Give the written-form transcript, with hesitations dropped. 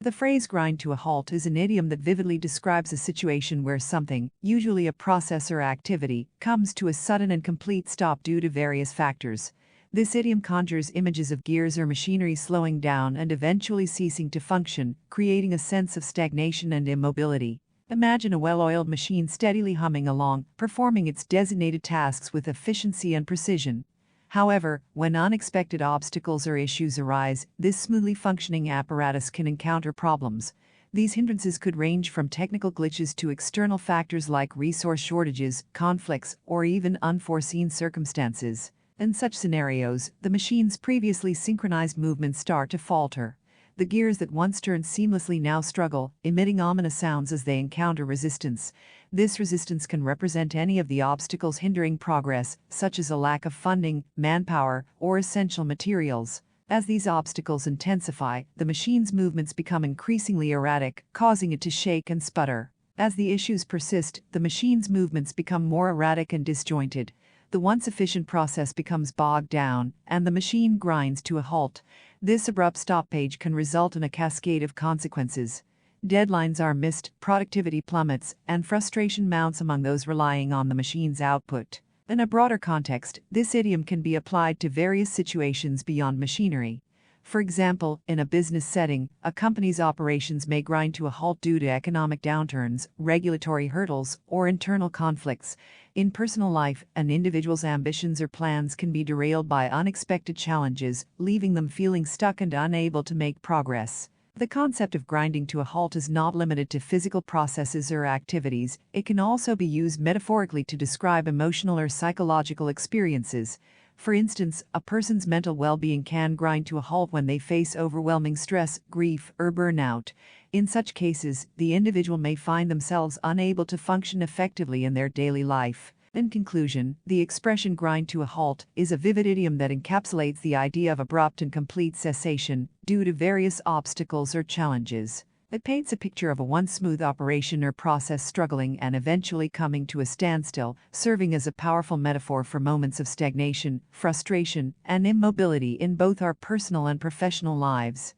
The phrase grind to a halt is an idiom that vividly describes a situation where something, usually a process or activity, comes to a sudden and complete stop due to various factors. This idiom conjures images of gears or machinery slowing down and eventually ceasing to function, creating a sense of stagnation and immobility. Imagine a well-oiled machine steadily humming along, performing its designated tasks with efficiency and precision. However, when unexpected obstacles or issues arise, this smoothly functioning apparatus can encounter problems. These hindrances could range from technical glitches to external factors like resource shortages, conflicts, or even unforeseen circumstances. In such scenarios, the machine's previously synchronized movements start to falter. The gears that once turned seamlessly now struggle, emitting ominous sounds as they encounter resistance. This resistance can represent any of the obstacles hindering progress, such as a lack of funding, manpower, or essential materials. As these obstacles intensify, the machine's movements become increasingly erratic, causing it to shake and sputter. As the issues persist, the machine's movements become more erratic and disjointed. The once efficient process becomes bogged down, and the machine grinds to a halt. This abrupt stoppage can result in a cascade of consequences. Deadlines are missed, productivity plummets, and frustration mounts among those relying on the machine's output. In a broader context, this idiom can be applied to various situations beyond machinery. For example, in a business setting, a company's operations may grind to a halt due to economic downturns, regulatory hurdles, or internal conflicts. In personal life, an individual's ambitions or plans can be derailed by unexpected challenges, leaving them feeling stuck and unable to make progress. The concept of grinding to a halt is not limited to physical processes or activities. It can also be used metaphorically to describe emotional or psychological experiences. For instance, a person's mental well-being can grind to a halt when they face overwhelming stress, grief, or burnout. In such cases, the individual may find themselves unable to function effectively in their daily life. In conclusion, the expression grind to a halt is a vivid idiom that encapsulates the idea of abrupt and complete cessation due to various obstacles or challenges. It paints a picture of a once smooth operation or process struggling and eventually coming to a standstill, serving as a powerful metaphor for moments of stagnation, frustration, and immobility in both our personal and professional lives.